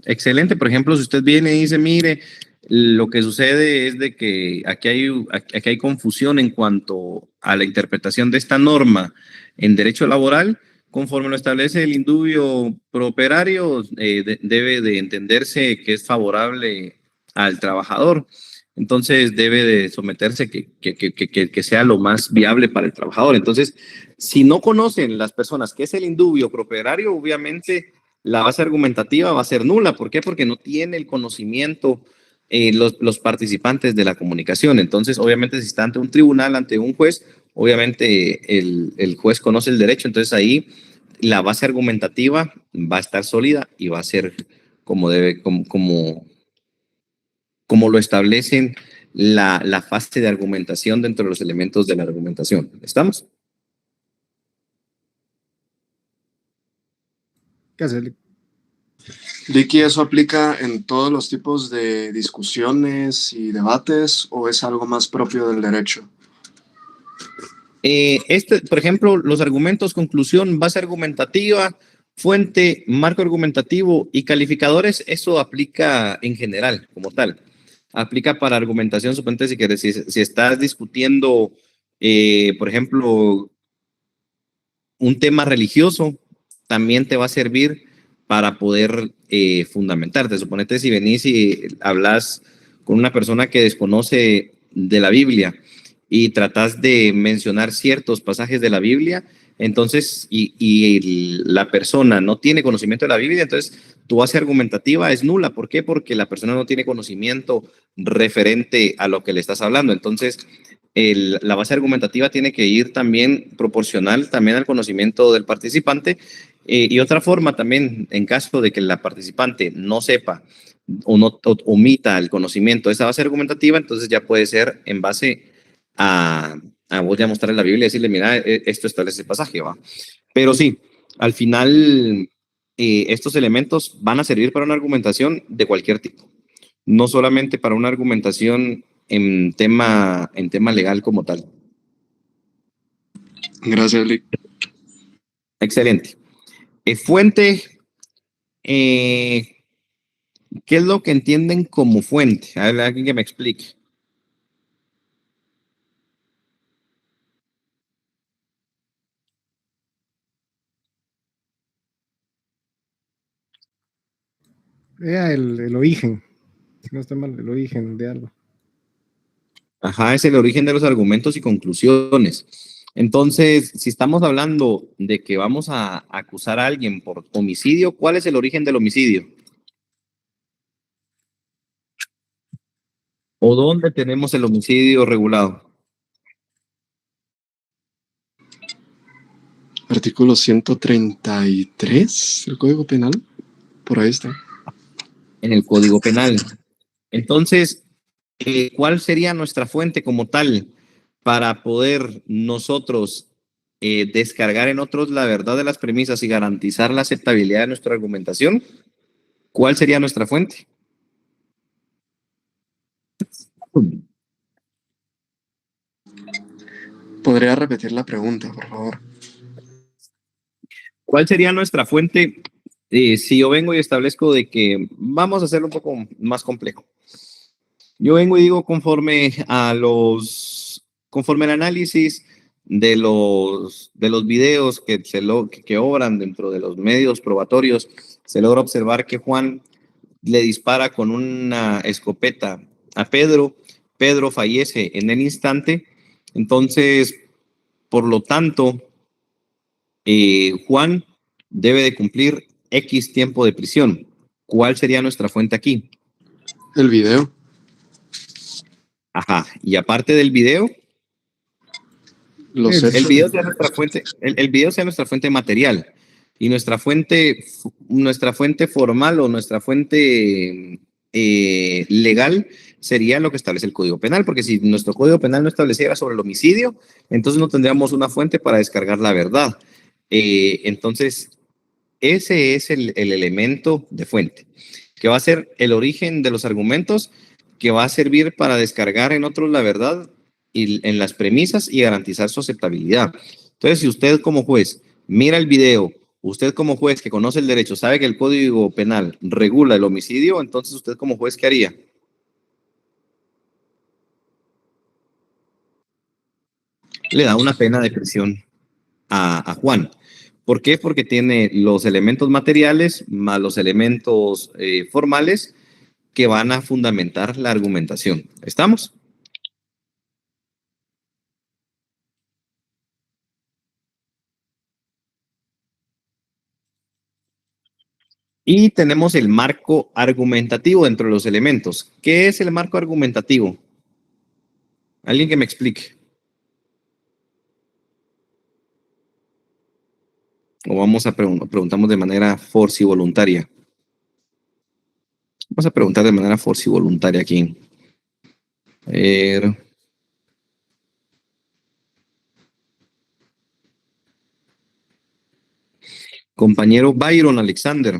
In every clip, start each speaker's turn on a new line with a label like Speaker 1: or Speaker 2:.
Speaker 1: Excelente. Por ejemplo, si usted viene y dice, mire, lo que sucede es de que aquí hay confusión en cuanto a la interpretación de esta norma en derecho laboral, conforme lo establece el indubio pro operario, debe de entenderse que es favorable al trabajador. Entonces debe de someterse que sea lo más viable para el trabajador. Entonces, si no conocen las personas qué es el indubio pro operario, obviamente la base argumentativa va a ser nula. ¿Por qué? Porque no tiene el conocimiento los participantes de la comunicación. Entonces, obviamente, si está ante un tribunal, ante un juez, obviamente el juez conoce el derecho. Entonces, ahí la base argumentativa va a estar sólida y va a ser como debe, como lo establecen la fase de argumentación dentro de los elementos de la argumentación. ¿Estamos?
Speaker 2: ¿Qué hacer?
Speaker 3: Ricky, ¿eso aplica en todos los tipos de discusiones y debates o es algo más propio del derecho?
Speaker 1: Por ejemplo, los argumentos, conclusión, base argumentativa, fuente, marco argumentativo y calificadores, eso aplica en general, como tal. Aplica para argumentación, suponete si estás discutiendo, por ejemplo, un tema religioso, también te va a servir para poder fundamentarte. Suponete si venís y hablas con una persona que desconoce de la Biblia y tratas de mencionar ciertos pasajes de la Biblia, entonces, y la persona no tiene conocimiento de la Biblia, entonces tu base argumentativa es nula. ¿Por qué? Porque la persona no tiene conocimiento referente a lo que le estás hablando. Entonces, la base argumentativa tiene que ir también proporcional también al conocimiento del participante. Y otra forma también, en caso de que la participante no sepa o no omita el conocimiento de esa base argumentativa, entonces ya puede ser en base a voy a mostrarle la Biblia y decirle, mira, esto establece el pasaje, ¿va? Pero sí, al final estos elementos van a servir para una argumentación de cualquier tipo, no solamente para una argumentación en tema legal como tal.
Speaker 3: Gracias, Rick.
Speaker 1: Excelente. Fuente, ¿qué es lo que entienden como fuente? A ver, alguien que me explique.
Speaker 2: El origen, si no está mal, el origen de algo.
Speaker 1: Ajá, es el origen de los argumentos y conclusiones. Entonces, si estamos hablando de que vamos a acusar a alguien por homicidio, ¿cuál es el origen del homicidio? ¿O dónde tenemos el homicidio regulado?
Speaker 3: Artículo 133 del Código Penal. Por ahí está.
Speaker 1: En el Código Penal. Entonces, ¿cuál sería nuestra fuente como tal para poder nosotros descargar en otros la verdad de las premisas y garantizar la aceptabilidad de nuestra argumentación? ¿Cuál sería nuestra fuente?
Speaker 3: ¿Podría repetir la pregunta, por favor?
Speaker 1: ¿Cuál sería nuestra fuente si yo vengo y establezco de que vamos a hacerlo un poco más complejo? Yo vengo y digo conforme al análisis de los videos que obran dentro de los medios probatorios, se logra observar que Juan le dispara con una escopeta a Pedro. Pedro fallece en el instante. Entonces, por lo tanto, Juan debe de cumplir X tiempo de prisión. ¿Cuál sería nuestra fuente aquí?
Speaker 3: El video.
Speaker 1: Ajá. Y aparte del video, el video sea nuestra fuente, el video sea nuestra fuente material. Y nuestra fuente formal o nuestra fuente legal sería lo que establece el Código Penal, porque si nuestro Código Penal no estableciera sobre el homicidio, entonces no tendríamos una fuente para descargar la verdad. Entonces, ese es el elemento de fuente, que va a ser el origen de los argumentos, que va a servir para descargar en otros la verdad y en las premisas y garantizar su aceptabilidad. Entonces, si usted como juez mira el video, Usted como juez que conoce el derecho, sabe que el Código Penal regula el homicidio, entonces usted como juez, ¿qué haría? Le da una pena de prisión a Juan. ¿Por qué? Porque tiene los elementos materiales más los elementos formales que van a fundamentar la argumentación. ¿Estamos? Y tenemos el marco argumentativo dentro de los elementos. ¿Qué es el marco argumentativo? Alguien que me explique. O vamos a preguntamos de manera forci voluntaria. Vamos a preguntar de manera forci voluntaria aquí. A ver. Compañero Byron Alexander.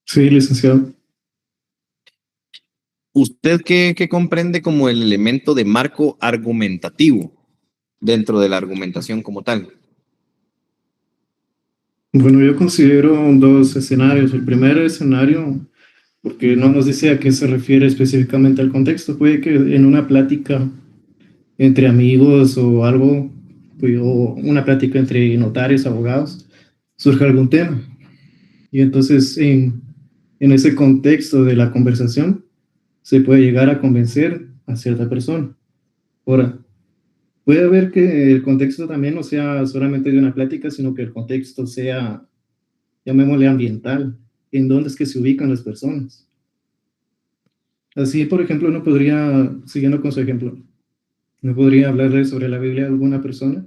Speaker 4: Sí, licenciado.
Speaker 1: ¿Usted qué comprende como el elemento de marco argumentativo dentro de la argumentación como tal?
Speaker 4: Bueno, yo considero dos escenarios. El primer escenario, porque no nos dice a qué se refiere específicamente al contexto, puede que en una plática entre amigos o algo, o una plática entre notarios, abogados, surja algún tema. Y entonces en ese contexto de la conversación se puede llegar a convencer a cierta persona. Ahora, puede haber que el contexto también no sea solamente de una plática, sino que el contexto sea, llamémosle ambiental, en dónde es que se ubican las personas. Así, por ejemplo, uno podría, siguiendo con su ejemplo, no podría hablarle sobre la Biblia a alguna persona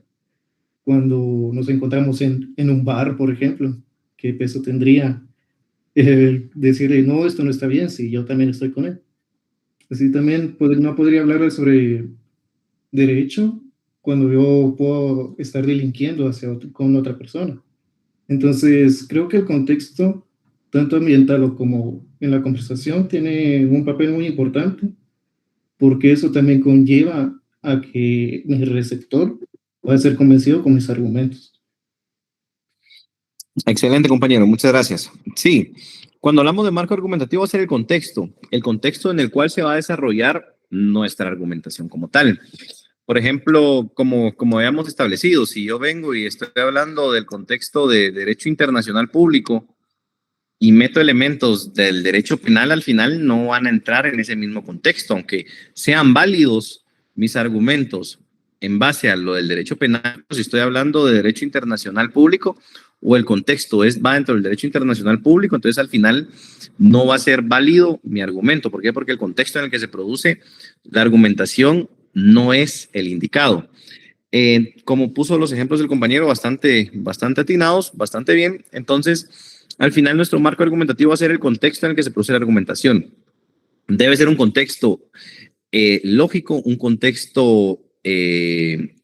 Speaker 4: cuando nos encontramos en un bar, por ejemplo. ¿Qué peso tendría decirle, no, esto no está bien, si yo también estoy con él? Así también no podría hablarle sobre derecho cuando yo puedo estar delinquiendo con otra persona. Entonces, creo que el contexto, tanto ambiental o como en la conversación, tiene un papel muy importante, porque eso también conlleva a que mi receptor pueda ser convencido con mis argumentos.
Speaker 1: Excelente, compañero. Muchas gracias. Sí, cuando hablamos de marco argumentativo va a ser el contexto en el cual se va a desarrollar nuestra argumentación como tal. Por ejemplo, como habíamos establecido, si yo vengo y estoy hablando del contexto de derecho internacional público y meto elementos del derecho penal, al final no van a entrar en ese mismo contexto, aunque sean válidos mis argumentos en base a lo del derecho penal. Si estoy hablando de derecho internacional público o el contexto va dentro del derecho internacional público, entonces al final no va a ser válido mi argumento. ¿Por qué? Porque el contexto en el que se produce la argumentación no es el indicado. Como puso los ejemplos del compañero, bastante atinados, bastante bien. Entonces, al final nuestro marco argumentativo va a ser el contexto en el que se produce la argumentación. Debe ser un contexto lógico, un contexto que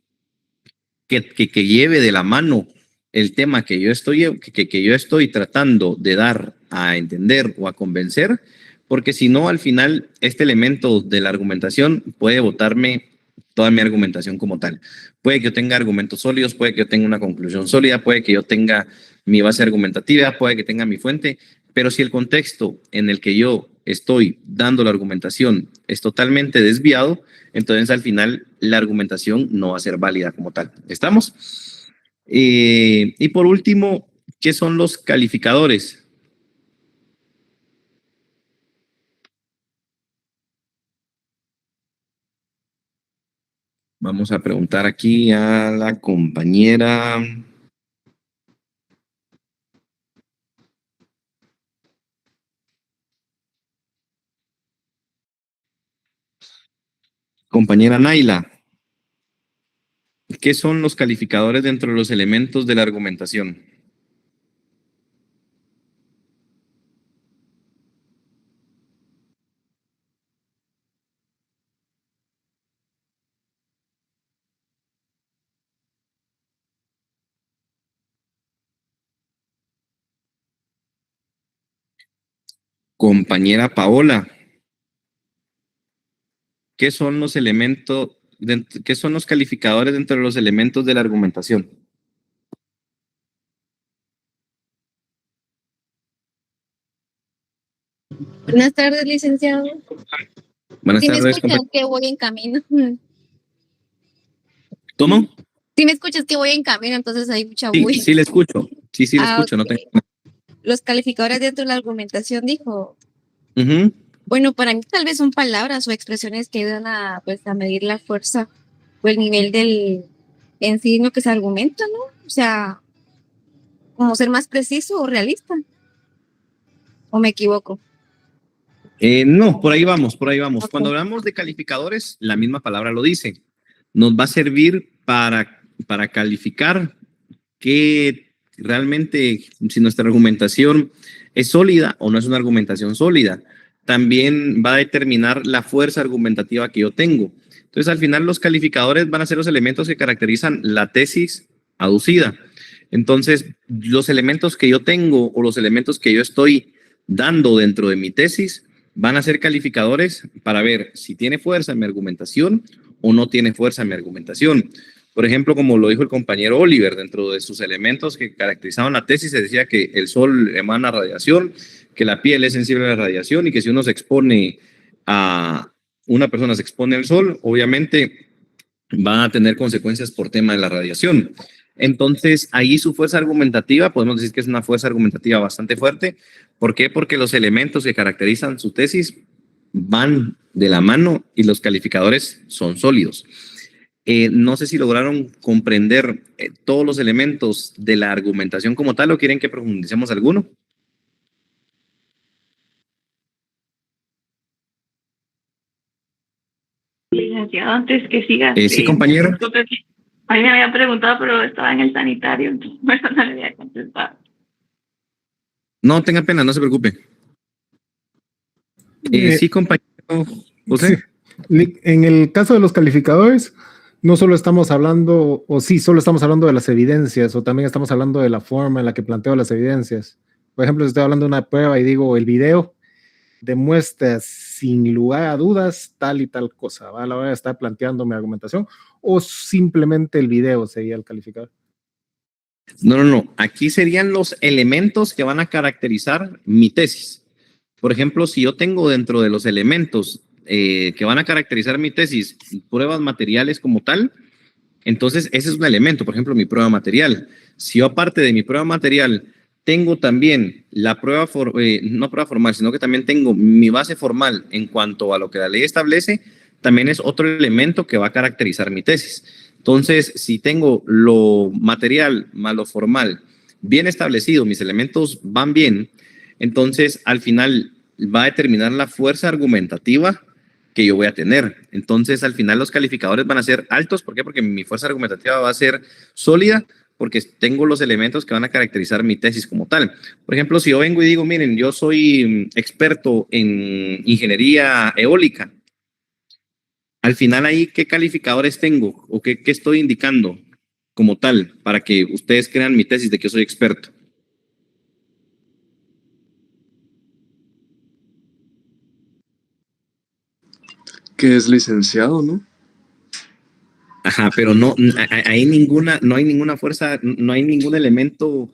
Speaker 1: lleve de la mano el tema que yo estoy tratando de dar a entender o a convencer, porque si no, al final, este elemento de la argumentación puede botarme toda mi argumentación como tal. Puede que yo tenga argumentos sólidos, puede que yo tenga una conclusión sólida, puede que yo tenga mi base argumentativa, puede que tenga mi fuente, pero si el contexto en el que yo estoy dando la argumentación es totalmente desviado, entonces al final la argumentación no va a ser válida como tal. ¿Estamos? Y por último, ¿qué son los calificadores? Vamos a preguntar aquí a la compañera. Compañera Naila, ¿qué son los calificadores dentro de los elementos de la argumentación? Compañera Paola, ¿qué son los elementos, qué son los calificadores dentro de los elementos de la argumentación?
Speaker 5: Buenas tardes, licenciado.
Speaker 1: Buenas
Speaker 5: Si me
Speaker 1: tardes,
Speaker 5: escuchas que voy en camino.
Speaker 1: ¿Cómo?
Speaker 5: Si me escuchas que voy en camino, entonces hay mucha
Speaker 1: Sí,
Speaker 5: bulla.
Speaker 1: sí le escucho. Sí, le escucho.
Speaker 5: Ok.
Speaker 1: No tengo...
Speaker 5: Los calificadores dentro de la argumentación, dijo.
Speaker 1: Ujú.
Speaker 5: Bueno, para mí tal vez son palabras o expresiones que ayudan a, pues, a medir la fuerza o el nivel del en sí lo que se argumenta, ¿no? O sea, como ser más preciso o realista. ¿O me equivoco?
Speaker 1: No, por ahí vamos, por ahí vamos.
Speaker 5: Ok.
Speaker 1: Cuando hablamos de calificadores, la misma palabra lo dice. Nos va a servir para calificar que realmente si nuestra argumentación es sólida o no es una argumentación sólida. También va a determinar la fuerza argumentativa que yo tengo. Entonces, al final, los calificadores van a ser los elementos que caracterizan la tesis aducida. Entonces, los elementos que yo tengo o los elementos que yo estoy dando dentro de mi tesis van a ser calificadores para ver si tiene fuerza en mi argumentación o no tiene fuerza en mi argumentación. Por ejemplo, como lo dijo el compañero Oliver, dentro de sus elementos que caracterizaban la tesis, se decía que el sol emana radiación, que la piel es sensible a la radiación y que si uno se expone una persona se expone al sol, obviamente va a tener consecuencias por tema de la radiación. Entonces, ahí su fuerza argumentativa, podemos decir que es una fuerza argumentativa bastante fuerte. ¿Por qué? Porque los elementos que caracterizan su tesis van de la mano y los calificadores son sólidos. No sé si lograron comprender todos los elementos de la argumentación como tal o quieren que profundicemos alguno.
Speaker 6: Licenciado, antes que siga.
Speaker 1: Sí, compañero.
Speaker 6: Disculpe, a mí me había preguntado, pero estaba en el sanitario, entonces por eso no le había contestado.
Speaker 1: No tenga pena, no se preocupe. Sí, compañero José.
Speaker 2: Sí. En el caso de los calificadores, no solo estamos hablando, o sí, solo estamos hablando de las evidencias, o también estamos hablando de la forma en la que planteo las evidencias. Por ejemplo, si estoy hablando de una prueba y digo el video demuestra sin lugar a dudas tal y tal cosa, ¿va? A la hora de estar planteando mi argumentación, o simplemente el video sería el calificador.
Speaker 1: No. Aquí serían los elementos que van a caracterizar mi tesis. Por ejemplo, si yo tengo dentro de los elementos que van a caracterizar mi tesis pruebas materiales como tal, entonces ese es un elemento, por ejemplo, mi prueba material. Si yo aparte de mi prueba material tengo también la prueba, no prueba formal, sino que también tengo mi base formal en cuanto a lo que la ley establece, también es otro elemento que va a caracterizar mi tesis. Entonces, si tengo lo material más lo formal bien establecido, mis elementos van bien, entonces al final va a determinar la fuerza argumentativa que yo voy a tener. Entonces, al final los calificadores van a ser altos. ¿Por qué? Porque mi fuerza argumentativa va a ser sólida, porque tengo los elementos que van a caracterizar mi tesis como tal. Por ejemplo, si yo vengo y digo, miren, yo soy experto en ingeniería eólica, al final ahí, ¿qué calificadores tengo o qué estoy indicando como tal para que ustedes crean mi tesis de que yo soy experto?
Speaker 3: Que es licenciado, ¿no?
Speaker 1: Ajá, pero no hay ninguna fuerza, no hay ningún elemento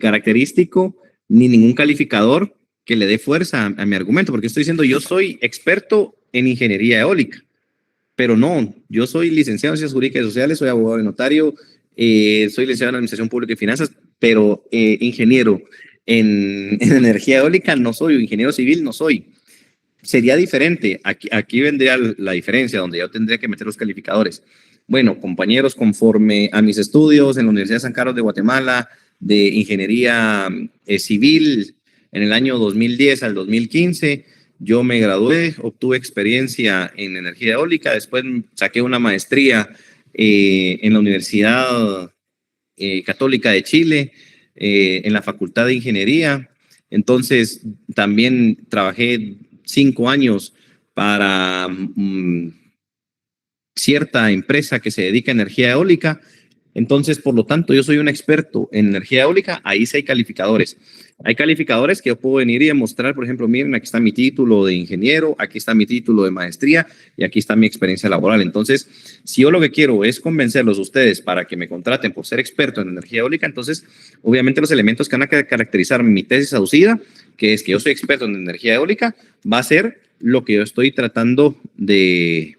Speaker 1: característico ni ningún calificador que le dé fuerza a mi argumento, porque estoy diciendo yo soy experto en ingeniería eólica, pero no, yo soy licenciado en ciencias jurídicas y sociales, soy abogado y notario, soy licenciado en administración pública y finanzas, pero ingeniero en energía eólica no soy, ingeniero civil no soy. Sería diferente. Aquí vendría la diferencia, donde yo tendría que meter los calificadores. Bueno, compañeros, conforme a mis estudios en la Universidad de San Carlos de Guatemala, de ingeniería civil, en el año 2010 al 2015, yo me gradué, obtuve experiencia en energía eólica, después saqué una maestría en la Universidad Católica de Chile, en la Facultad de Ingeniería. Entonces, también trabajé 5 años para cierta empresa que se dedica a energía eólica. Entonces, por lo tanto, yo soy un experto en energía eólica, ahí sí hay calificadores. Hay calificadores que yo puedo venir y demostrar, por ejemplo, miren, aquí está mi título de ingeniero, aquí está mi título de maestría y aquí está mi experiencia laboral. Entonces, si yo lo que quiero es convencerlos a ustedes para que me contraten por ser experto en energía eólica, entonces, obviamente los elementos que van a caracterizar mi tesis aducida, que es que yo soy experto en energía eólica, va a ser lo que yo estoy tratando de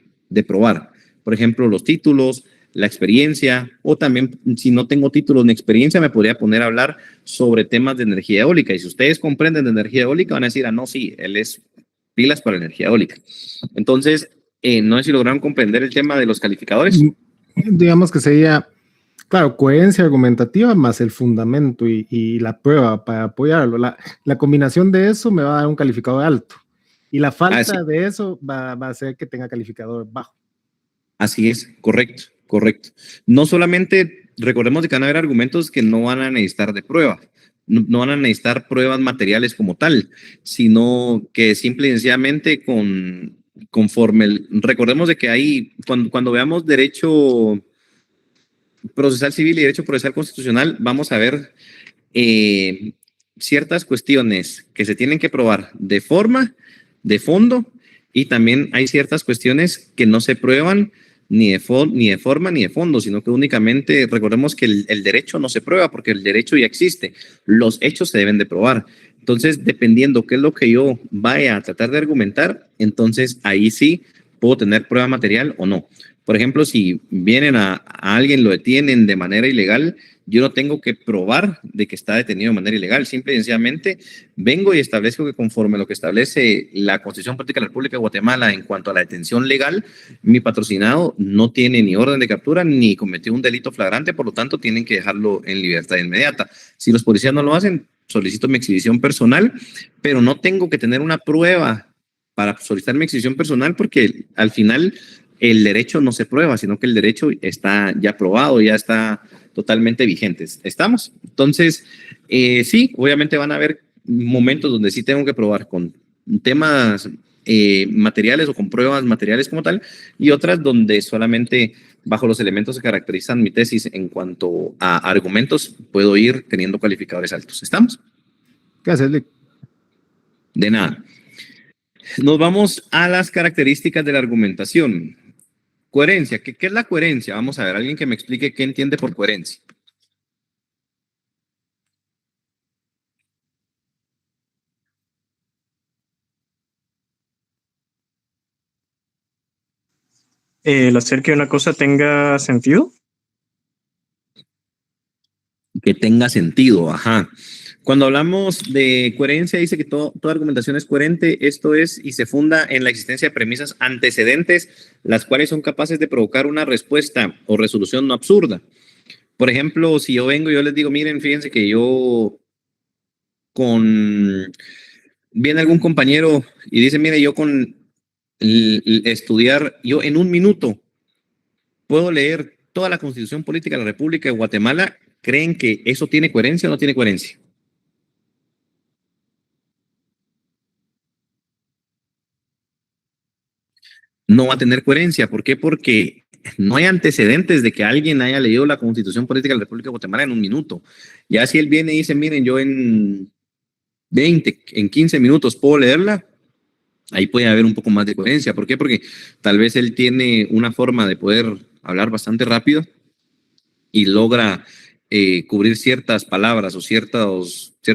Speaker 1: probar. Por ejemplo, los títulos, la experiencia, o también si no tengo títulos ni experiencia, me podría poner a hablar sobre temas de energía eólica. Y si ustedes comprenden de energía eólica, van a decir, no, sí, él es pilas para energía eólica. Entonces, no sé si lograron comprender el tema de los calificadores.
Speaker 2: Digamos que sería, claro, coherencia argumentativa más el fundamento y la prueba para apoyarlo. La combinación de eso me va a dar un calificador alto. Y la falta de eso va a hacer que tenga calificador bajo.
Speaker 1: Así es, correcto. Correcto. No solamente, recordemos que van a haber argumentos que no van a necesitar de prueba, no van a necesitar pruebas materiales como tal, sino que simple y sencillamente recordemos de que ahí, cuando veamos derecho procesal civil y derecho procesal constitucional, vamos a ver ciertas cuestiones que se tienen que probar de forma, de fondo, y también hay ciertas cuestiones que no se prueban ni de forma ni de fondo, sino que únicamente recordemos que el derecho no se prueba porque el derecho ya existe, los hechos se deben de probar. Entonces, dependiendo qué es lo que yo vaya a tratar de argumentar, entonces ahí sí puedo tener prueba material o no. Por ejemplo, si vienen a alguien, lo detienen de manera ilegal, yo no tengo que probar de que está detenido de manera ilegal. Simple y sencillamente vengo y establezco que conforme a lo que establece la Constitución Política de la República de Guatemala en cuanto a la detención legal, mi patrocinado no tiene ni orden de captura ni cometió un delito flagrante, por lo tanto tienen que dejarlo en libertad inmediata. Si los policías no lo hacen, solicito mi exhibición personal, pero no tengo que tener una prueba para solicitar mi exhibición personal porque al final el derecho no se prueba, sino que el derecho está ya probado, ya está totalmente vigente. ¿Estamos? Entonces, sí, obviamente van a haber momentos donde sí tengo que probar con temas materiales o con pruebas materiales como tal, y otras donde solamente bajo los elementos que caracterizan mi tesis en cuanto a argumentos puedo ir teniendo calificadores altos. ¿Estamos?
Speaker 2: Gracias, Lick.
Speaker 1: De nada. Nos vamos a las características de la argumentación. Coherencia. ¿Qué es la coherencia? Vamos a ver, alguien que me explique qué entiende por coherencia.
Speaker 7: El hacer que una cosa tenga sentido.
Speaker 1: Que tenga sentido, ajá. Cuando hablamos de coherencia, dice que toda argumentación es coherente. Esto es y se funda en la existencia de premisas antecedentes, las cuales son capaces de provocar una respuesta o resolución no absurda. Por ejemplo, si yo vengo y yo les digo, miren, fíjense que viene algún compañero y dice, mire, yo con estudiar, yo en un minuto puedo leer toda la Constitución Política de la República de Guatemala. ¿Creen que eso tiene coherencia o no tiene coherencia? No va a tener coherencia. ¿Por qué? Porque no hay antecedentes de que alguien haya leído la Constitución Política de la República de Guatemala en un minuto. Ya si él viene y dice, miren, yo en 20, en 15 minutos puedo leerla, ahí puede haber un poco más de coherencia. ¿Por qué? Porque tal vez él tiene una forma de poder hablar bastante rápido y logra cubrir ciertas palabras o cierto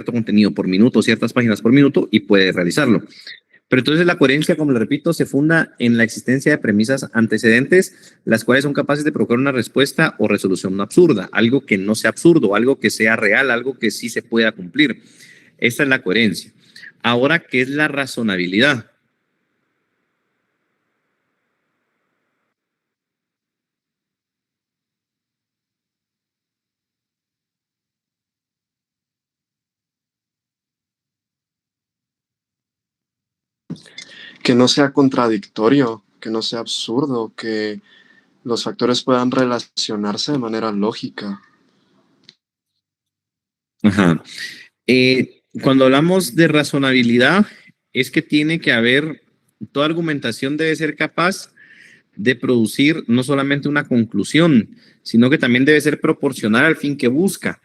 Speaker 1: contenido por minuto, ciertas páginas por minuto y puede realizarlo. Pero entonces la coherencia, como le repito, se funda en la existencia de premisas antecedentes, las cuales son capaces de provocar una respuesta o resolución no absurda, algo que no sea absurdo, algo que sea real, algo que sí se pueda cumplir. Esta es la coherencia. Ahora, ¿qué es la razonabilidad?
Speaker 3: Que no sea contradictorio, que no sea absurdo, que los factores puedan relacionarse de manera lógica.
Speaker 1: Ajá. Cuando hablamos de razonabilidad, es que tiene que haber, toda argumentación debe ser capaz de producir no solamente una conclusión, sino que también debe ser proporcional al fin que busca.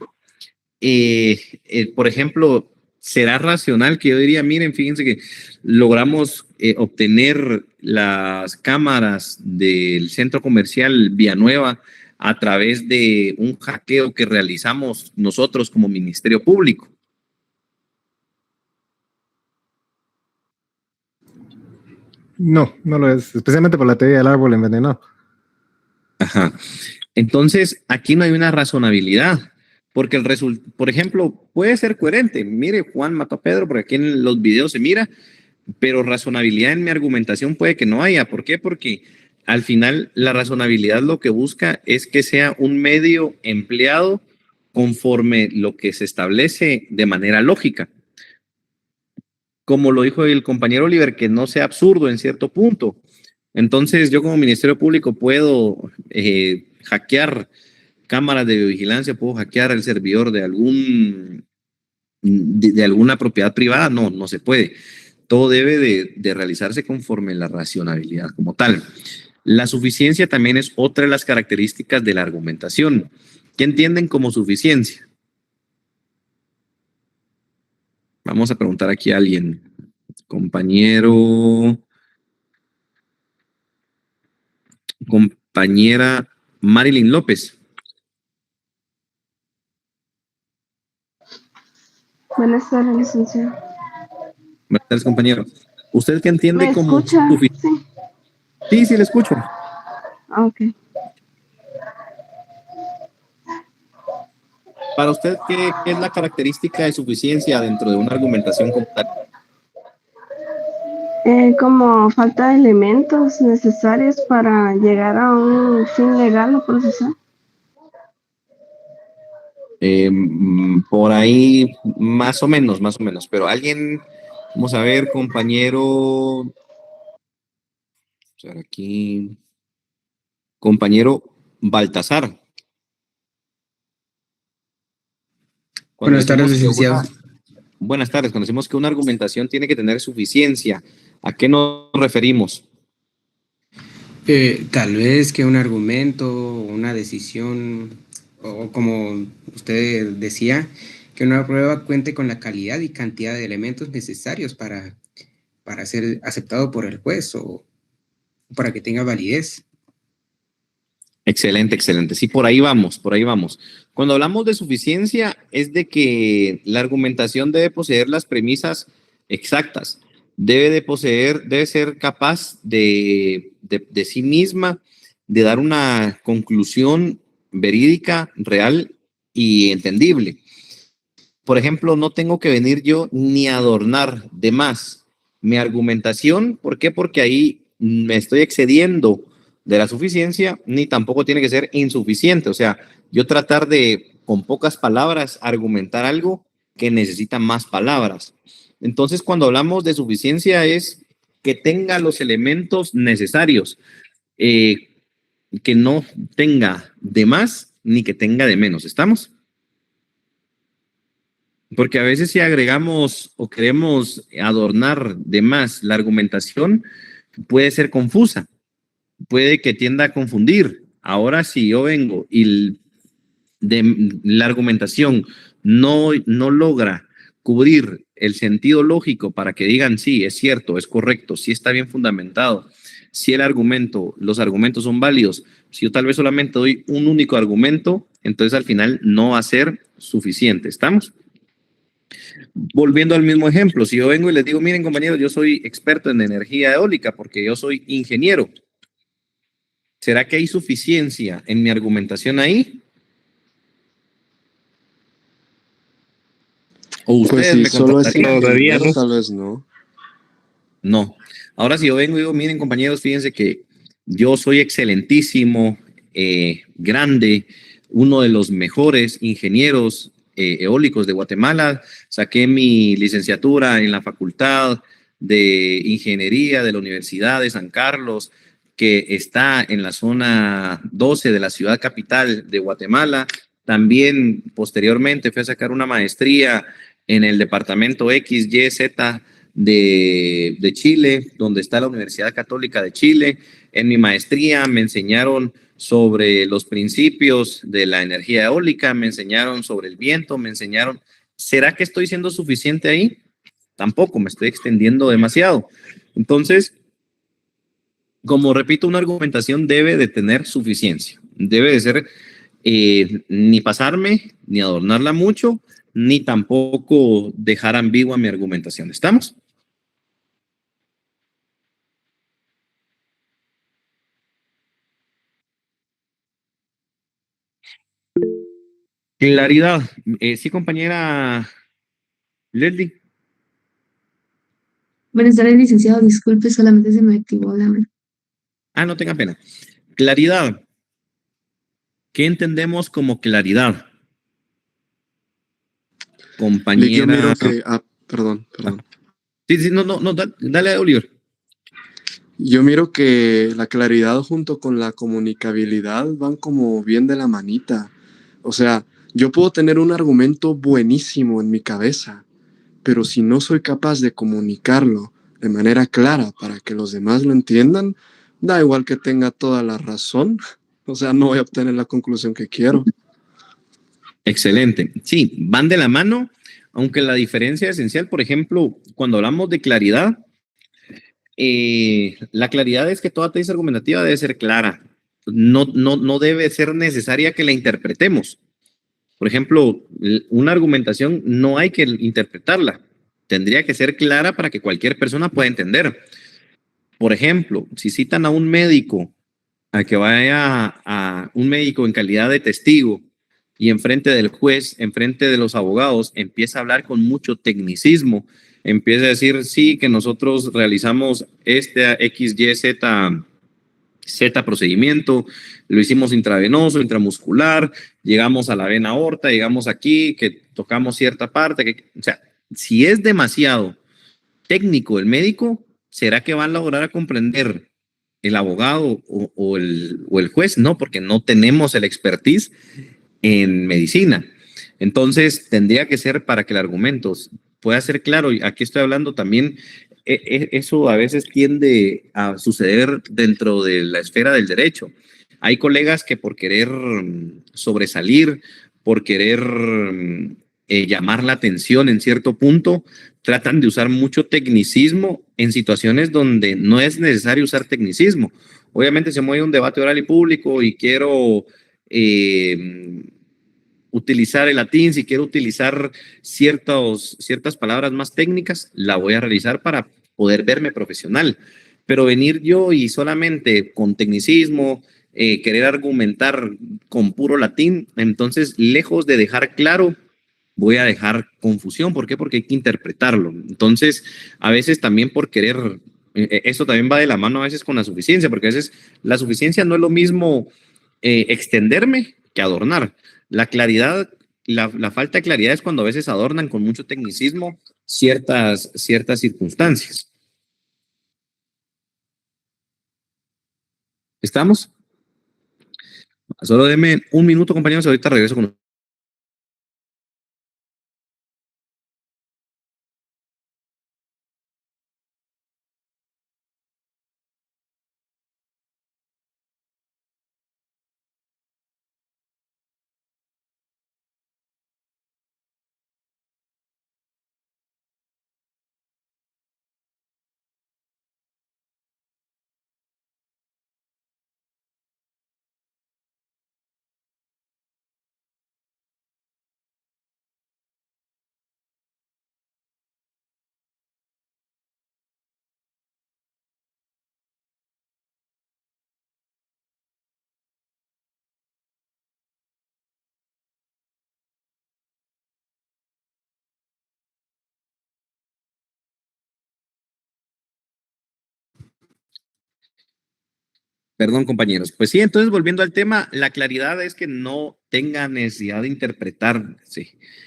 Speaker 1: Por ejemplo, será racional que yo diría, miren, fíjense que logramos obtener las cámaras del centro comercial Villanueva a través de un hackeo que realizamos nosotros como Ministerio Público.
Speaker 2: No, no lo es, especialmente por la teoría del árbol envenenado.
Speaker 1: Ajá. Entonces, aquí no hay una razonabilidad, porque por ejemplo, puede ser coherente. Mire, Juan mató a Pedro, porque aquí en los videos se mira, pero razonabilidad en mi argumentación puede que no haya. ¿Por qué? Porque al final la razonabilidad lo que busca es que sea un medio empleado conforme lo que se establece de manera lógica. Como lo dijo el compañero Oliver, que no sea absurdo en cierto punto. Entonces, yo como Ministerio Público puedo hackear cámaras de vigilancia, puedo hackear el servidor de alguna propiedad privada. No, no se puede. Todo debe de realizarse conforme la racionalidad como tal. La suficiencia también es otra de las características de la argumentación. ¿Qué entienden como suficiencia? Vamos a preguntar aquí a alguien. Compañera Marilyn López.
Speaker 8: Buenas tardes, licenciado.
Speaker 1: Buenas tardes, compañero. ¿Usted qué entiende
Speaker 8: ¿Me
Speaker 1: como
Speaker 8: escucha?
Speaker 1: suficiencia?
Speaker 8: Sí.
Speaker 1: Sí, le escucho.
Speaker 8: Ok.
Speaker 1: Para usted, ¿qué es la característica de suficiencia dentro de una argumentación como tal?
Speaker 8: Como falta de elementos necesarios para llegar a un fin legal o procesal.
Speaker 1: Por ahí, más o menos. Pero alguien, vamos a ver, compañero, aquí, compañero Baltasar.
Speaker 9: Buenas tardes, licenciado.
Speaker 1: Buenas tardes. Cuando decimos que una argumentación tiene que tener suficiencia, ¿a qué nos referimos?
Speaker 9: Tal vez que un argumento, una decisión, o como usted decía, que una prueba cuente con la calidad y cantidad de elementos necesarios para ser aceptado por el juez o para que tenga validez.
Speaker 1: Excelente. Sí, por ahí vamos. Cuando hablamos de suficiencia es de que la argumentación debe poseer las premisas exactas, debe ser capaz de sí misma, de dar una conclusión verídica, real y entendible. Por ejemplo, no tengo que venir yo ni adornar de más mi argumentación. ¿Por qué? Porque ahí me estoy excediendo de la suficiencia, ni tampoco tiene que ser insuficiente. O sea, yo tratar de, con pocas palabras, argumentar algo que necesita más palabras. Entonces, cuando hablamos de suficiencia es que tenga los elementos necesarios, que no tenga de más ni que tenga de menos. ¿Estamos? Porque a veces si agregamos o queremos adornar de más la argumentación, puede ser confusa, puede que tienda a confundir. Ahora si yo vengo y la argumentación no logra cubrir el sentido lógico para que digan sí, es cierto, es correcto, sí está bien fundamentado, si los argumentos son válidos, si yo tal vez solamente doy un único argumento, entonces al final no va a ser suficiente. ¿Estamos? Volviendo al mismo ejemplo, si yo vengo y les digo, miren compañeros, yo soy experto en energía eólica porque yo soy ingeniero, ¿será que hay suficiencia en mi argumentación ahí? ¿O ustedes
Speaker 3: Pues
Speaker 1: me
Speaker 3: si solo es
Speaker 1: contestarían?
Speaker 7: Todavía no.
Speaker 3: tal vez no.
Speaker 1: No. Ahora si yo vengo y digo, miren compañeros, fíjense que yo soy excelentísimo, grande, uno de los mejores ingenieros eólicos de Guatemala, saqué mi licenciatura en la Facultad de Ingeniería de la Universidad de San Carlos, que está en la zona 12 de la ciudad capital de Guatemala. También posteriormente fui a sacar una maestría en el departamento XYZ de Chile, donde está la Universidad Católica de Chile. En mi maestría me enseñaron sobre los principios de la energía eólica, me enseñaron sobre el viento, me enseñaron ¿Será que estoy siendo suficiente ahí? Tampoco, me estoy extendiendo demasiado. Entonces, como repito, una argumentación debe de tener suficiencia. Debe de ser ni pasarme, ni adornarla mucho, ni tampoco dejar ambigua mi argumentación. ¿Estamos? Claridad. Sí, compañera Leslie.
Speaker 10: Buenas tardes, licenciado. Disculpe, solamente se me activó la mano.
Speaker 1: No tenga pena. Claridad. ¿Qué entendemos como claridad? Compañera.
Speaker 3: Yo miro que, perdón.
Speaker 1: Sí, no, dale, Oliver.
Speaker 3: Yo miro que la claridad junto con la comunicabilidad van como bien de la manita. O sea, yo puedo tener un argumento buenísimo en mi cabeza, pero si no soy capaz de comunicarlo de manera clara para que los demás lo entiendan, da igual que tenga toda la razón. O sea, no voy a obtener la conclusión que quiero.
Speaker 1: Excelente. Sí, van de la mano, aunque la diferencia esencial, por ejemplo, cuando hablamos de claridad, la claridad es que toda tesis argumentativa debe ser clara. No debe ser necesaria que la interpretemos. Por ejemplo, una argumentación no hay que interpretarla. Tendría que ser clara para que cualquier persona pueda entender. Por ejemplo, si citan a un médico, a que vaya a un médico en calidad de testigo y enfrente del juez, enfrente de los abogados, empieza a hablar con mucho tecnicismo, empieza a decir, sí, que nosotros realizamos este Z procedimiento, lo hicimos intravenoso, intramuscular, llegamos a la vena aorta, llegamos aquí, que tocamos cierta parte, o sea, si es demasiado técnico el médico, ¿será que va a lograr comprender el abogado o el juez? No, porque no tenemos el expertise en medicina. Entonces, tendría que ser para que el argumento pueda ser claro. Y aquí estoy hablando también, eso a veces tiende a suceder dentro de la esfera del derecho. Hay colegas que por querer sobresalir, por querer llamar la atención en cierto punto, tratan de usar mucho tecnicismo en situaciones donde no es necesario usar tecnicismo. Obviamente, si me voy a un debate oral y público y quiero utilizar el latín, si quiero utilizar ciertas palabras más técnicas, la voy a realizar para poder verme profesional. Pero venir yo y solamente con tecnicismo, querer argumentar con puro latín, entonces, lejos de dejar claro, voy a dejar confusión. ¿Por qué? Porque hay que interpretarlo. Entonces, a veces también por querer, eso también va de la mano a veces con la suficiencia, porque a veces la suficiencia no es lo mismo extenderme que adornar. La claridad, la falta de claridad es cuando a veces adornan con mucho tecnicismo ciertas circunstancias. ¿Estamos? Solo denme un minuto, compañeros, ahorita regreso con ustedes. Perdón, compañeros. Pues sí, entonces volviendo al tema, la claridad es que no tenga necesidad de interpretar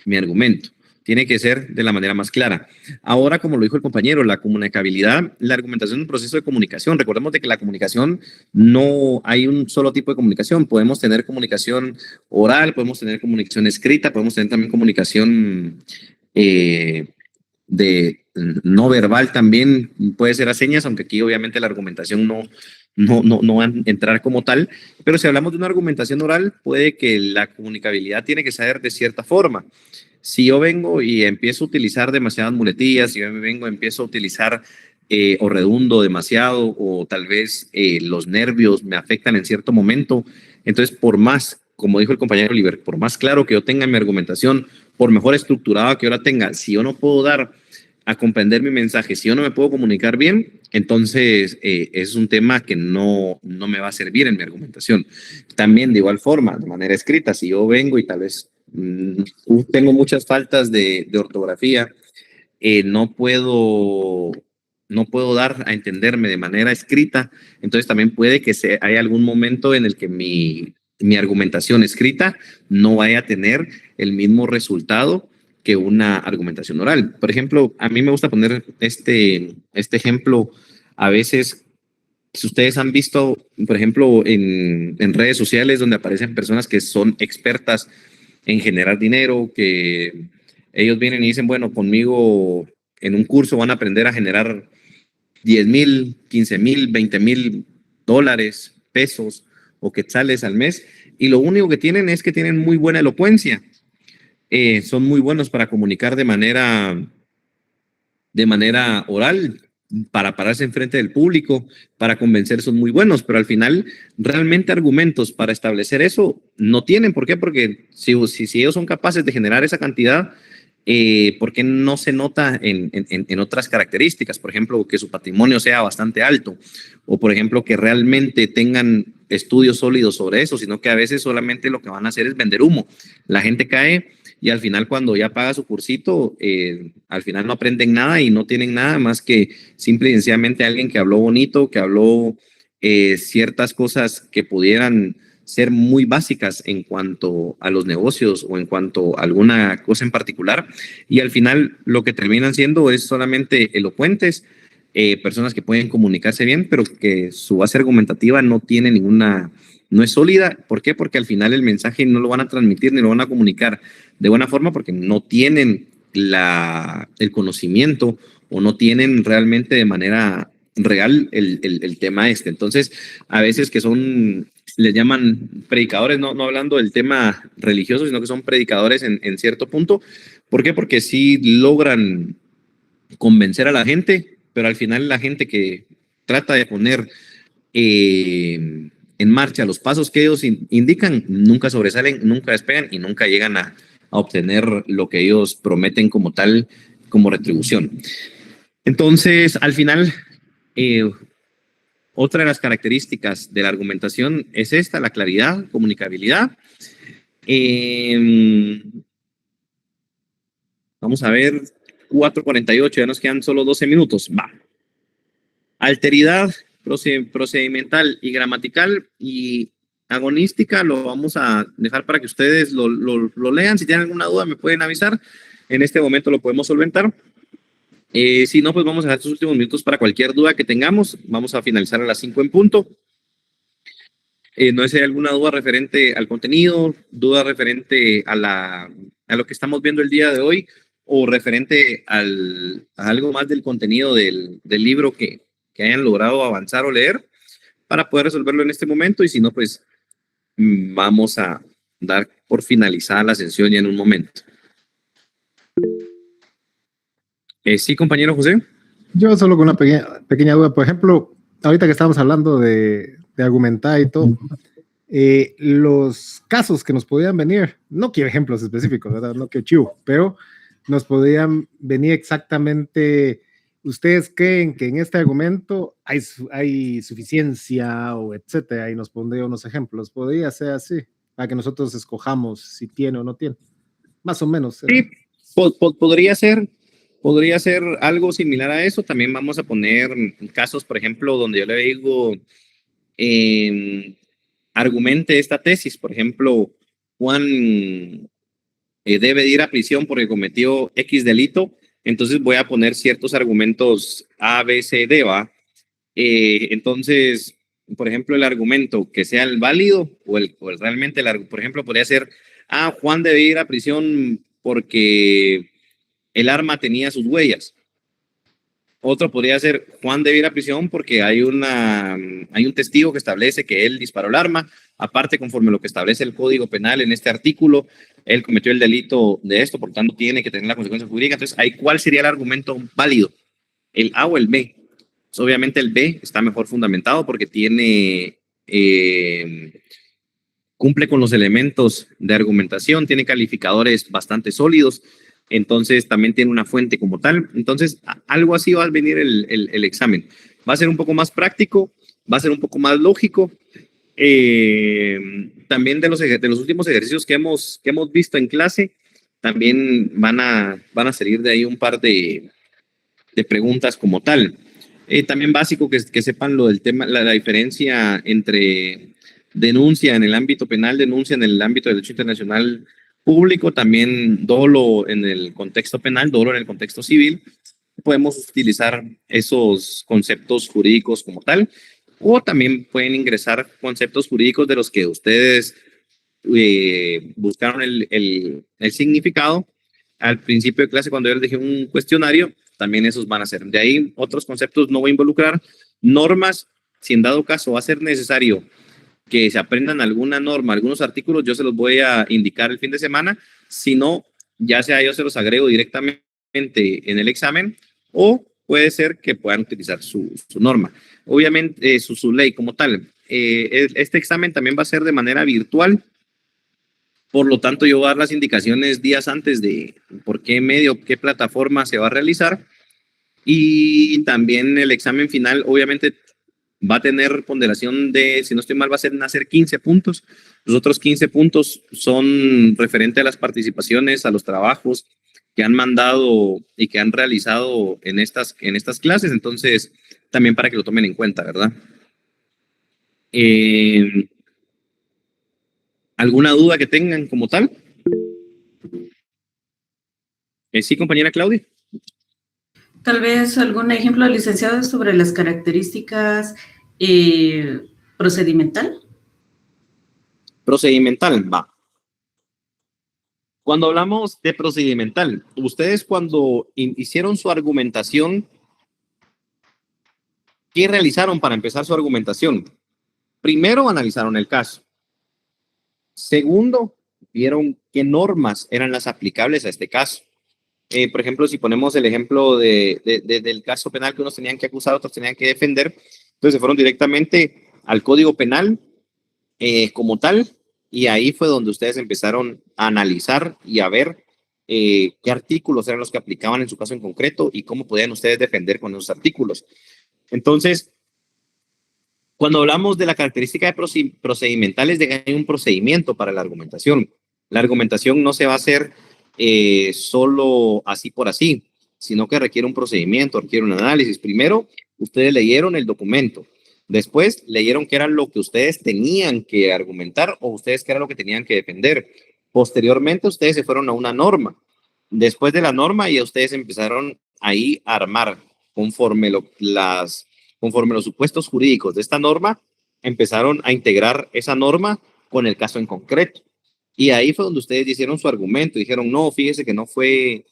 Speaker 1: mi argumento. Tiene que ser de la manera más clara. Ahora, como lo dijo el compañero, la comunicabilidad, la argumentación es un proceso de comunicación. Recordemos de que la comunicación no hay un solo tipo de comunicación. Podemos tener comunicación oral, podemos tener comunicación escrita, podemos tener también comunicación de no verbal también, puede ser a señas, aunque aquí obviamente la argumentación no va a entrar como tal, pero si hablamos de una argumentación oral, puede que la comunicabilidad tiene que ser de cierta forma. Si yo vengo y empiezo a utilizar demasiadas muletillas, si yo empiezo a utilizar o redundo demasiado, o tal vez los nervios me afectan en cierto momento, entonces por más, como dijo el compañero Oliver, por más claro que yo tenga mi argumentación, por mejor estructurada que yo la tenga, si yo no puedo dar a comprender mi mensaje, si yo no me puedo comunicar bien, entonces es un tema que no me va a servir en mi argumentación. También de igual forma, de manera escrita, si yo vengo y tal vez tengo muchas faltas de ortografía, no puedo dar a entenderme de manera escrita, entonces también puede que haya algún momento en el que mi argumentación escrita no vaya a tener el mismo resultado que una argumentación oral. Por ejemplo, a mí me gusta poner este ejemplo a veces. Si ustedes han visto, por ejemplo, en redes sociales donde aparecen personas que son expertas en generar dinero, que ellos vienen y dicen, bueno, conmigo en un curso van a aprender a generar 10,000, 15,000, 20,000 dólares, pesos o quetzales al mes, y lo único que tienen es que tienen muy buena elocuencia. Son muy buenos para comunicar de manera oral, para pararse enfrente del público, para convencer, son muy buenos, pero al final realmente argumentos para establecer eso no tienen. ¿Por qué? Porque si ellos son capaces de generar esa cantidad, ¿por qué no se nota en otras características? Por ejemplo, que su patrimonio sea bastante alto, o por ejemplo, que realmente tengan estudios sólidos sobre eso, sino que a veces solamente lo que van a hacer es vender humo. La gente cae y al final cuando ya paga su cursito, al final no aprenden nada y no tienen nada más que simple y sencillamente alguien que habló bonito, que habló ciertas cosas que pudieran ser muy básicas en cuanto a los negocios o en cuanto a alguna cosa en particular, y al final lo que terminan siendo es solamente elocuentes, personas que pueden comunicarse bien, pero que su base argumentativa no tiene no es sólida. ¿Por qué? Porque al final el mensaje no lo van a transmitir ni lo van a comunicar de buena forma porque no tienen el conocimiento o no tienen realmente de manera real el tema este. Entonces, a veces que les llaman predicadores, no hablando del tema religioso, sino que son predicadores en cierto punto. ¿Por qué? Porque sí logran convencer a la gente, pero al final la gente que trata de poner en marcha los pasos que ellos indican, nunca sobresalen, nunca despegan y nunca llegan a obtener lo que ellos prometen como tal, como retribución. Entonces, al final, otra de las características de la argumentación es esta, la claridad, comunicabilidad. Vamos a ver, 4:48, ya nos quedan solo 12 minutos. Va. Alteridad procedimental y gramatical y agonística lo vamos a dejar para que ustedes lo lean. Si tienen alguna duda me pueden avisar. En este momento lo podemos solventar. Si no, pues vamos a dejar estos últimos minutos para cualquier duda que tengamos. Vamos a finalizar a las 5 en punto. No sé si hay alguna duda referente al contenido, duda referente a lo que estamos viendo el día de hoy, o referente a algo más del contenido del libro que hayan logrado avanzar o leer, para poder resolverlo en este momento. Y si no, pues vamos a dar por finalizada la sesión ya en un momento. Sí, compañero José.
Speaker 2: Yo solo con una pequeña duda. Por ejemplo, ahorita que estamos hablando de argumentar y todo, los casos que nos podían venir, no quiero ejemplos específicos, ¿verdad? No quiero chivo, pero nos podían venir exactamente, ¿ustedes creen que en este argumento hay suficiencia o etcétera? Y nos pondría unos ejemplos. ¿Podría ser así? Para que nosotros escojamos si tiene o no tiene. Más o menos.
Speaker 1: Sí, podría ser algo similar a eso. También vamos a poner casos, por ejemplo, donde yo le digo, argumente esta tesis. Por ejemplo, Juan debe de ir a prisión porque cometió X delito. Entonces voy a poner ciertos argumentos A, B, C, D, ¿va? Entonces, por ejemplo, el argumento que sea el válido o el realmente, por ejemplo, podría ser, Juan debe ir a prisión porque el arma tenía sus huellas. Otro podría ser Juan debe ir a prisión porque hay un testigo que establece que él disparó el arma. Aparte, conforme lo que establece el Código Penal en este artículo, él cometió el delito de esto, por tanto tiene que tener la consecuencia jurídica. Entonces, ahí, ¿cuál sería el argumento válido? ¿El A o el B? Pues, obviamente el B está mejor fundamentado porque cumple con los elementos de argumentación, tiene calificadores bastante sólidos, entonces también tiene una fuente como tal. Entonces, algo así va a venir el examen. Va a ser un poco más práctico, va a ser un poco más lógico. También de los últimos ejercicios que hemos visto en clase, también van a salir de ahí un par de preguntas como tal. También básico que sepan lo del tema, la diferencia entre denuncia en el ámbito penal, denuncia en el ámbito del derecho internacional público, también dolo en el contexto penal, dolo en el contexto civil. Podemos utilizar esos conceptos jurídicos como tal, o también pueden ingresar conceptos jurídicos de los que ustedes buscaron el significado al principio de clase cuando yo les dejé un cuestionario. También esos van a ser. De ahí otros conceptos no voy a involucrar. Normas, si en dado caso va a ser necesario que se aprendan alguna norma, algunos artículos, yo se los voy a indicar el fin de semana. Si no, ya sea yo se los agrego directamente en el examen, o puede ser que puedan utilizar su norma. Obviamente, su ley como tal. Este examen también va a ser de manera virtual. Por lo tanto, yo voy a dar las indicaciones días antes de por qué medio, qué plataforma se va a realizar. Y también el examen final, obviamente, va a tener ponderación de, si no estoy mal, van a ser 15 puntos. Los otros 15 puntos son referente a las participaciones, a los trabajos que han mandado y que han realizado en estas clases. Entonces, también para que lo tomen en cuenta, ¿verdad? ¿Alguna duda que tengan como tal? Sí, compañera Claudia.
Speaker 11: Tal vez algún ejemplo, licenciado, sobre las características procedimental.
Speaker 1: Procedimental, va. Cuando hablamos de procedimental, ustedes cuando hicieron su argumentación, ¿qué realizaron para empezar su argumentación? Primero, analizaron el caso. Segundo, vieron qué normas eran las aplicables a este caso. Por ejemplo, si ponemos el ejemplo del caso penal que unos tenían que acusar, otros tenían que defender, entonces se fueron directamente al Código Penal como tal, y ahí fue donde ustedes empezaron a analizar y a ver qué artículos eran los que aplicaban en su caso en concreto y cómo podían ustedes defender con esos artículos. Entonces, cuando hablamos de la característica de procedimentales, de que hay un procedimiento para la argumentación. La argumentación no se va a hacer solo así por así, sino que requiere un procedimiento, requiere un análisis. Primero, ustedes leyeron el documento. Después, leyeron qué era lo que ustedes tenían que argumentar o ustedes qué era lo que tenían que defender. Posteriormente, ustedes se fueron a una norma. Después de la norma, ya ustedes empezaron ahí a armar conforme los supuestos jurídicos de esta norma, empezaron a integrar esa norma con el caso en concreto. Y ahí fue donde ustedes hicieron su argumento. Dijeron, no, fíjese que no fue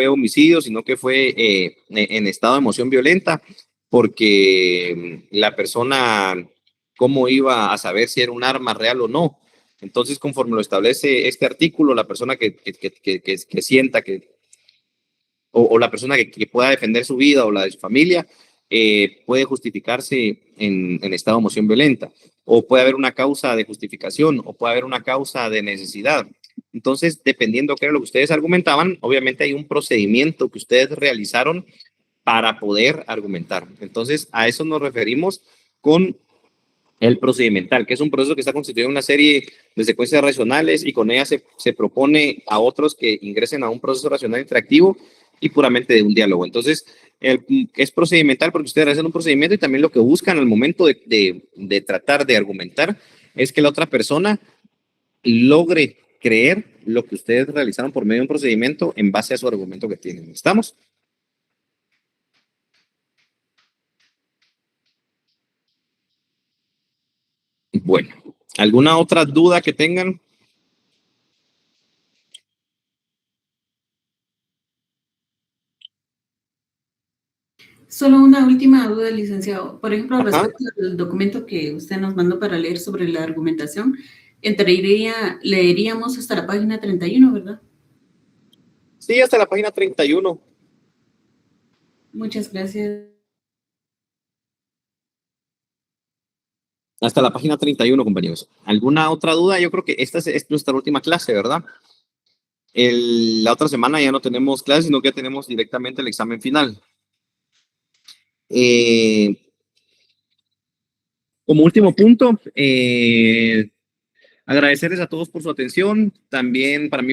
Speaker 1: homicidio, sino que fue en estado de emoción violenta, porque la persona, ¿cómo iba a saber si era un arma real o no? Entonces, conforme lo establece este artículo, la persona que sienta que, o la persona que pueda defender su vida o la de su familia, puede justificarse en estado de emoción violenta, o puede haber una causa de justificación, o puede haber una causa de necesidad. Entonces, dependiendo qué era lo que ustedes argumentaban, obviamente hay un procedimiento que ustedes realizaron para poder argumentar. Entonces, a eso nos referimos con el procedimental, que es un proceso que está constituido en una serie de secuencias racionales y con ella se propone a otros que ingresen a un proceso racional interactivo y puramente de un diálogo. Entonces, es procedimental porque ustedes realizan un procedimiento y también lo que buscan al momento de tratar de argumentar es que la otra persona logre creer lo que ustedes realizaron por medio de un procedimiento en base a su argumento que tienen. ¿Estamos? Bueno, ¿alguna otra duda que tengan?
Speaker 11: Solo una última duda, licenciado. Por ejemplo,
Speaker 1: Ajá.
Speaker 11: respecto al documento que usted nos mandó para leer sobre la argumentación, leeríamos hasta la página 31, ¿verdad?
Speaker 1: Sí, hasta la página 31.
Speaker 11: Muchas gracias.
Speaker 1: Hasta la página 31, compañeros. ¿Alguna otra duda? Yo creo que esta es nuestra última clase, ¿verdad? La otra semana ya no tenemos clase, sino que ya tenemos directamente el examen final. Como último punto, agradecerles a todos por su atención. También para mí